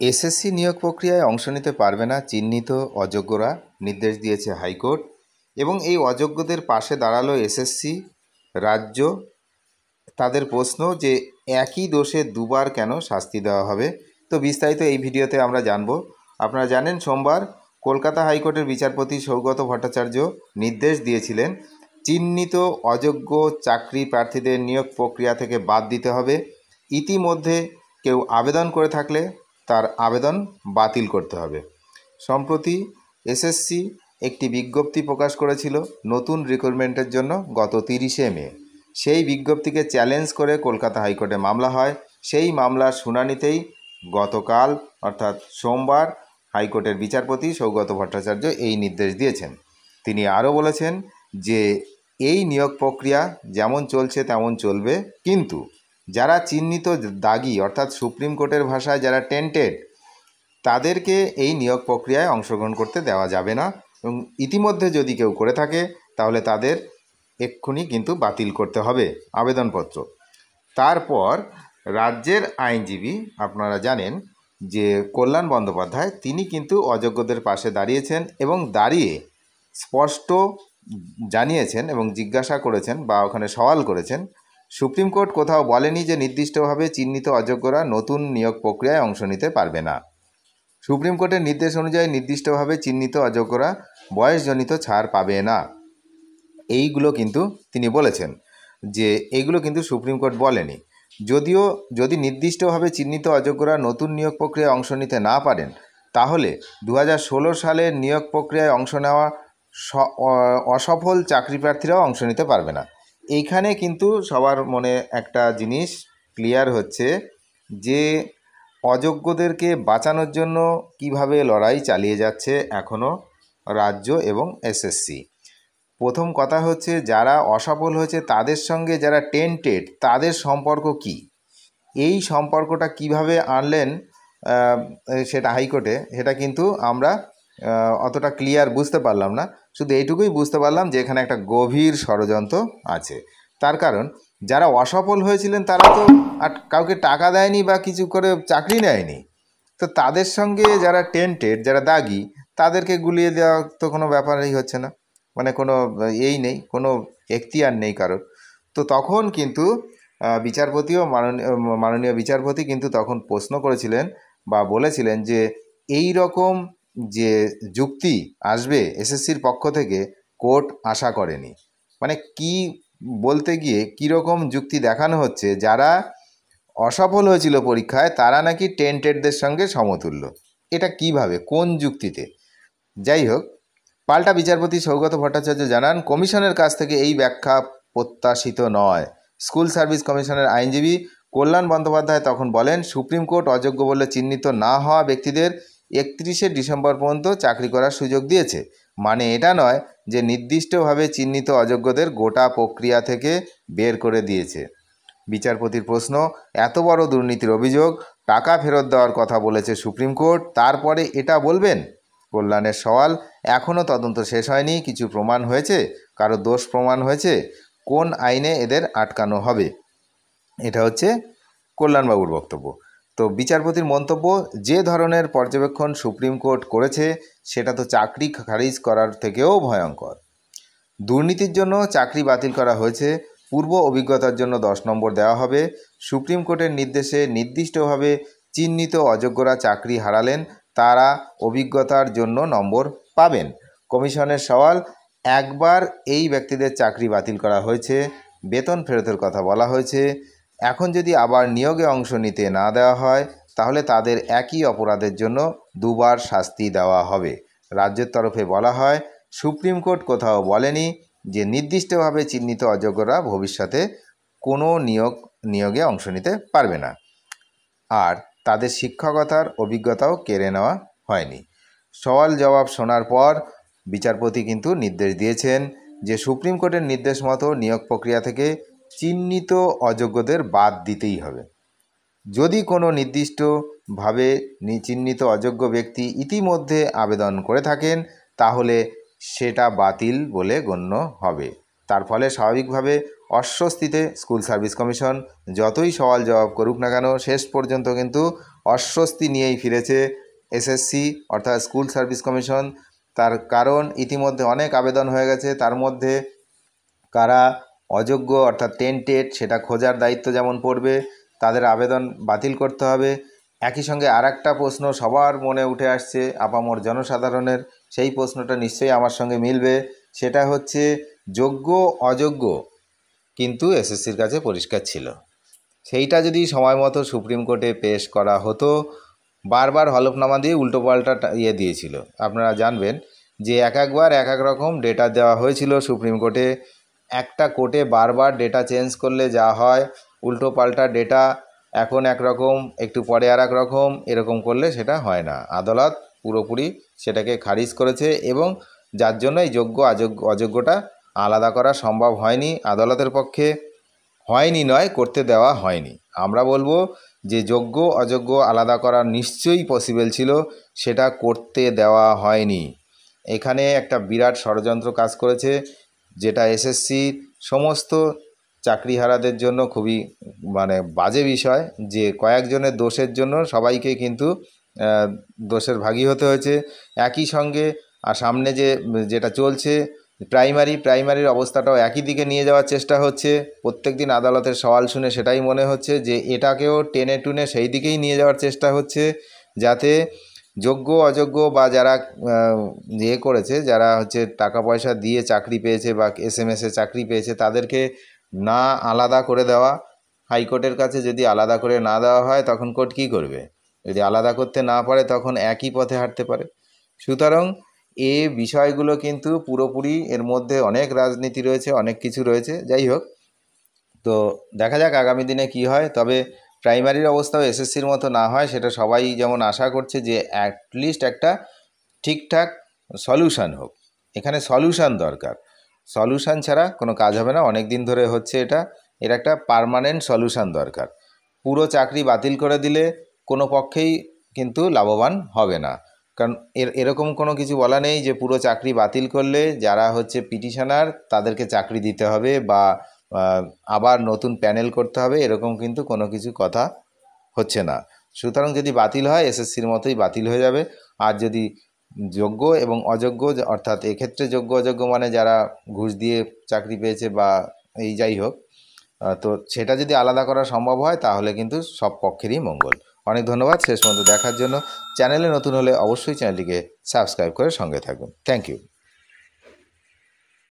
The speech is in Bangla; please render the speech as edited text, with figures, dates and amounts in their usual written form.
এসএসসি নিয়োগ প্রক্রিয়ায় অংশ নিতে পারবে না চিহ্নিত অযোগ্যরা, নির্দেশ দিয়েছে হাইকোর্ট। এবং এই অযোগ্যদের পাশে দাঁড়ালো এসএসসি, রাজ্য। তাদের প্রশ্ন যে একই দোষে দুবার কেন শাস্তি দেওয়া হবে। তো বিস্তারিত এই ভিডিওতে আমরা জানব। আপনারা জানেন, সোমবার কলকাতা হাইকোর্টের বিচারপতি সৌগত ভট্টাচার্য নির্দেশ দিয়েছিলেন চিহ্নিত অযোগ্য চাকরি প্রার্থীদের নিয়োগ প্রক্রিয়া থেকে বাদ দিতে হবে। ইতিমধ্যে কেউ আবেদন করে থাকলে তার আবেদন বাতিল করতে হবে। সম্প্রতি এসএসসি একটি বিজ্ঞপ্তি প্রকাশ করেছিল নতুন রিক্রুটমেন্টের জন্য গত 30শে মে। সেই বিজ্ঞপ্তিকে চ্যালেঞ্জ করে কলকাতা হাইকোর্টে মামলা হয়। সেই মামলার শুনানিতেই গতকাল অর্থাৎ সোমবার হাইকোর্টের বিচারপতি সৌগত ভট্টাচার্য এই নির্দেশ দিয়েছেন। তিনি আরও বলেছেন যে এই নিয়োগ প্রক্রিয়া যেমন চলছে তেমন চলবে, কিন্তু যারা চিহ্নিত দাগি অর্থাৎ সুপ্রিম কোর্টের ভাষায় যারা টেন্টেড, তাদেরকে এই নিয়োগ প্রক্রিয়ায় অংশগ্রহণ করতে দেওয়া যাবে না। এবং ইতিমধ্যে যদি কেউ করে থাকে তাহলে তাদের এক্ষুনি কিন্তু বাতিল করতে হবে আবেদনপত্র। তারপর রাজ্যের আইনজীবী, আপনারা জানেন যে কল্যাণ বন্দ্যোপাধ্যায়, তিনি কিন্তু অযোগ্যদের পাশে দাঁড়িয়েছেন এবং দাঁড়িয়ে স্পষ্ট জানিয়েছেন এবং জিজ্ঞাসা করেছেন বা ওখানে সওয়াল করেছেন, সুপ্রিম কোর্ট কোথাও বলেনি যে নির্দিষ্টভাবে চিহ্নিত অযোগ্যরা নতুন নিয়োগ প্রক্রিয়ায় অংশ নিতে পারবে না। সুপ্রিম কোর্টের নির্দেশ অনুযায়ী নির্দিষ্টভাবে চিহ্নিত অযোগ্যরা বয়সজনিত ছাড় পাবে না। এইগুলো কিন্তু তিনি বলেছেন যে এইগুলো কিন্তু সুপ্রিম কোর্ট বলেনি। যদিও যদি নির্দিষ্টভাবে চিহ্নিত অযোগ্যরা নতুন নিয়োগ প্রক্রিয়ায় অংশ নিতে না পারেন, তাহলে 2016 সালের নিয়োগ প্রক্রিয়ায় অংশ নেওয়া অসফল চাকরি প্রার্থীরাও অংশ নিতে পারবে না। এইখানে কিন্তু সবার মনে একটা জিনিস ক্লিয়ার হচ্ছে যে অযোগ্যদেরকে বাঁচানোর জন্য কিভাবে লড়াই চালিয়ে যাচ্ছে এখনও রাজ্য এবং এসএসসি। প্রথম কথা হচ্ছে, যারা অসফল হয়েছে তাদের সঙ্গে যারা টেন্টেড তাদের সম্পর্ক কি, এই সম্পর্কটা কিভাবে আনলেন সেটা হাইকোর্টে, সেটা কিন্তু আমরা অতটা ক্লিয়ার বুঝতে পারলাম না। শুধু এইটুকুই বুঝতে পারলাম যে এখানে একটা গভীর ষড়যন্ত্র আছে। তার কারণ যারা অসফল হয়েছিলেন তারা তো আর কাউকে টাকা দেয়নি বা কিছু করে চাকরি নেয়নি। তো তাদের সঙ্গে যারা টেন্টেড, যারা দাগি, তাদেরকে গুলিয়ে দেওয়া তো কোনো ব্যাপারই হচ্ছে না, মানে কোনো এই নেই, কোনো এখতিয়ার নেই কারোর। তো তখন কিন্তু বিচারপতিও মাননীয় বিচারপতি কিন্তু তখন প্রশ্ন করেছিলেন বা বলেছিলেন যে এই রকম যে যুক্তি আসবে এসএসসির পক্ষ থেকে কোর্ট আশা করেনি। মানে কি বলতে গিয়ে কীরকম যুক্তি দেখানো হচ্ছে, যারা অসফল হয়েছিল পরীক্ষায় তারা নাকি টেন্টেডদের সঙ্গে সমতুল্য। এটা কিভাবে, কোন যুক্তিতে? যাই হোক, পাল্টা বিচারপতি সৌগত ভট্টাচার্য জানান, কমিশনের কাছ থেকে এই ব্যাখ্যা প্রত্যাশিত নয়। স্কুল সার্ভিস কমিশনের আইনজীবী কল্যাণ বন্দ্যোপাধ্যায় তখন বলেন, সুপ্রিম কোর্ট অযোগ্য বলে চিহ্নিত না হওয়া ব্যক্তিদের 31শে ডিসেম্বর পর্যন্ত চাকরি করার সুযোগ দিয়েছে। মানে এটা নয় যে নির্দিষ্টভাবে চিহ্নিত অযোগ্যদের গোটা প্রক্রিয়া থেকে বের করে দিয়েছে। বিচারপতির প্রশ্ন, এত বড় দুর্নীতির অভিযোগ, টাকা ফেরত দেওয়ার কথা বলেছে সুপ্রিম কোর্ট, তারপরে এটা বলবেন? কল্যাণের সওয়াল, এখনও তদন্ত শেষ হয়নি, কিছু প্রমাণ হয়েছে, কারো দোষ প্রমাণ হয়েছে, কোন আইনে এদের আটকানো হবে? এটা হচ্ছে কল্যাণবাবুর বক্তব্য। তো বিচারপতির মন্তব্য, যে ধরনের পর্যবেক্ষণ সুপ্রিম কোর্ট করেছে সেটা তো চাকরি খারিজ করার থেকেও ভয়ঙ্কর। দুর্নীতির জন্য চাকরি বাতিল করা হয়েছে, পূর্ব অভিজ্ঞতার জন্য 10 নম্বর দেওয়া হবে। সুপ্রিম কোর্টের নির্দেশে নির্দিষ্টভাবে চিহ্নিত অযোগ্যরা চাকরি হারালেন, তারা অভিজ্ঞতার জন্য নম্বর পাবেন। কমিশনের সওয়াল, একবার এই ব্যক্তিদের চাকরি বাতিল করা হয়েছে, বেতন ফেরতের কথা বলা হয়েছে, এখন যদি আবার নিয়োগে অংশ নিতে না দেওয়া হয় তাহলে তাদের একই অপরাধের জন্য দুবার শাস্তি দেওয়া হবে। রাজ্যের তরফে বলা হয়, সুপ্রিম কোর্ট কোথাও বলেনি যে নির্দিষ্টভাবে চিহ্নিত অযোগ্যরা ভবিষ্যতে কোনো নিয়োগে অংশ নিতে পারবে না, আর তাদের শিক্ষকতার অভিজ্ঞতাও কেড়ে নেওয়া হয়নি। সওয়াল জবাব শোনার পর বিচারপতি কিন্তু নির্দেশ দিয়েছেন যে সুপ্রিম কোর্টের নির্দেশ মতো নিয়োগ প্রক্রিয়া থেকে চিহ্নিত অযোগ্যদের বাদ দিতেই হবে। যদি কোনো নির্দিষ্টভাবে চিহ্নিত অযোগ্য ব্যক্তি ইতিমধ্যে আবেদন করে থাকেন তাহলে সেটা বাতিল বলে গণ্য হবে। তার ফলে স্বাভাবিকভাবে অস্বস্তিতে স্কুল সার্ভিস কমিশন। যতই সওয়াল জবাব করুক না কেন, শেষ পর্যন্ত কিন্তু অস্বস্তি নিয়েই ফিরেছে এসএসসি অর্থাৎ স্কুল সার্ভিস কমিশন। তার কারণ ইতিমধ্যে অনেক আবেদন হয়ে গেছে, তার মধ্যে কারা অযোগ্য অর্থাৎ টেন্টেড সেটা খোঁজার দায়িত্ব যেমন পড়বে, তাদের আবেদন বাতিল করতে হবে। একই সঙ্গে আর একটা প্রশ্ন সবার মনে উঠে আসছে আপামর জনসাধারণের, সেই প্রশ্নটা নিশ্চয়ই আমার সঙ্গে মিলবে, সেটা হচ্ছে যোগ্য অযোগ্য কিন্তু এসএসসির কাছে পরিষ্কার ছিল। সেইটা যদি সময় মতো সুপ্রিম কোর্টে পেশ করা হতো, বারবার হলফনামা দিয়ে উল্টোপাল্টা দিয়েছিল। আপনারা জানবেন যে একবার এক এক রকম ডেটা দেওয়া হয়েছিল সুপ্রিম কোর্টে। একটা কোর্টে বারবার ডেটা চেঞ্জ করলে যা হয়, উল্টোপাল্টা ডেটা এখন একরকম একটু পরে আর এক রকম, এরকম করলে সেটা হয় না। আদালত পুরোপুরি সেটাকে খারিজ করেছে এবং যার জন্য এই যোগ্য অযোগ্যটা আলাদা করা সম্ভব হয়নি আদালতের পক্ষে। হয়নি নয়, করতে দেওয়া হয়নি। আমরা বলবো যে যোগ্য অযোগ্য আলাদা করা নিশ্চয়ই পসিবল ছিল, সেটা করতে দেওয়া হয়নি। এখানে একটা বিরাট ষড়যন্ত্র কাজ করেছে, যেটা এসএসসির সমস্ত চাকরিহারাদের জন্য খুবই বাজে বিষয়, যে কয়েকজনের দোষের জন্য সবাইকে কিন্তু দোষের ভাগী হতে হয়েছে। একই সঙ্গে আর সামনে যেটা চলছে প্রাইমারির অবস্থাটাও একই দিকে নিয়ে যাওয়ার চেষ্টা হচ্ছে। প্রত্যেক দিন আদালতের সওয়াল শুনে সেটাই মনে হচ্ছে যে এটাকেও টেনে টুনে সেই দিকেই নিয়ে যাওয়ার চেষ্টা হচ্ছে, যাতে যোগ্য অযোগ্য বা যারা করেছে, যারা টাকা পয়সা দিয়ে চাকরি পেয়েছে বা এসএমএসে চাকরি পেয়েছে, তাদেরকে না আলাদা করে দেওয়া। হাইকোর্টের কাছে যদি আলাদা করে না দেওয়া হয়, তখন কোর্ট কী করবে? যদি আলাদা করতে না পারে, তখন একই পথে হাঁটতে পারে। সুতরাং এই বিষয়গুলো কিন্তু পুরোপুরি, এর মধ্যে অনেক রাজনীতি রয়েছে, অনেক কিছু রয়েছে। যাই হোক, তো দেখা যাক আগামী দিনে কি হয়। তবে প্রাইমারির অবস্থাও এসএসসির মতো না হয়, সেটা সবাই যেমন আশা করছে, যে অ্যাটলিস্ট একটা ঠিকঠাক সলিউশন হোক। এখানে সলিউশন দরকার, সলিউশন ছাড়া কোনো কাজ হবে না। অনেক দিন ধরে হচ্ছে এর একটা পার্মানেন্ট সলিউশন দরকার। পুরো চাকরি বাতিল করে দিলে কোনো পক্ষেই কিন্তু লাভবান হবে না, কারণ এরকম কোনো কিছু বলা নেই যে পুরো চাকরি বাতিল করলে যারা পিটিশনার তাদেরকে চাকরি দিতে হবে বা আবার নতুন প্যানেল করতে হবে, এরকম কিন্তু কোনো কিছু কথা হচ্ছে না। সুতরাং যদি বাতিল হয়, এসএসসির মতোই বাতিল হয়ে যাবে। আর যদি যোগ্য এবং অযোগ্য, অর্থাৎ এক্ষেত্রে যোগ্য অযোগ্য মানে যারা ঘুষ দিয়ে চাকরি পেয়েছে বা যাই হোক, তো সেটা যদি আলাদা করা সম্ভব হয়, তাহলে কিন্তু সব পক্ষেরই মঙ্গল। অনেক ধন্যবাদ শেষ পর্যন্ত দেখার জন্য। চ্যানেলে নতুন হলে অবশ্যই চ্যানেলটিকে সাবস্ক্রাইব করে সঙ্গে থাকবেন। Thank you.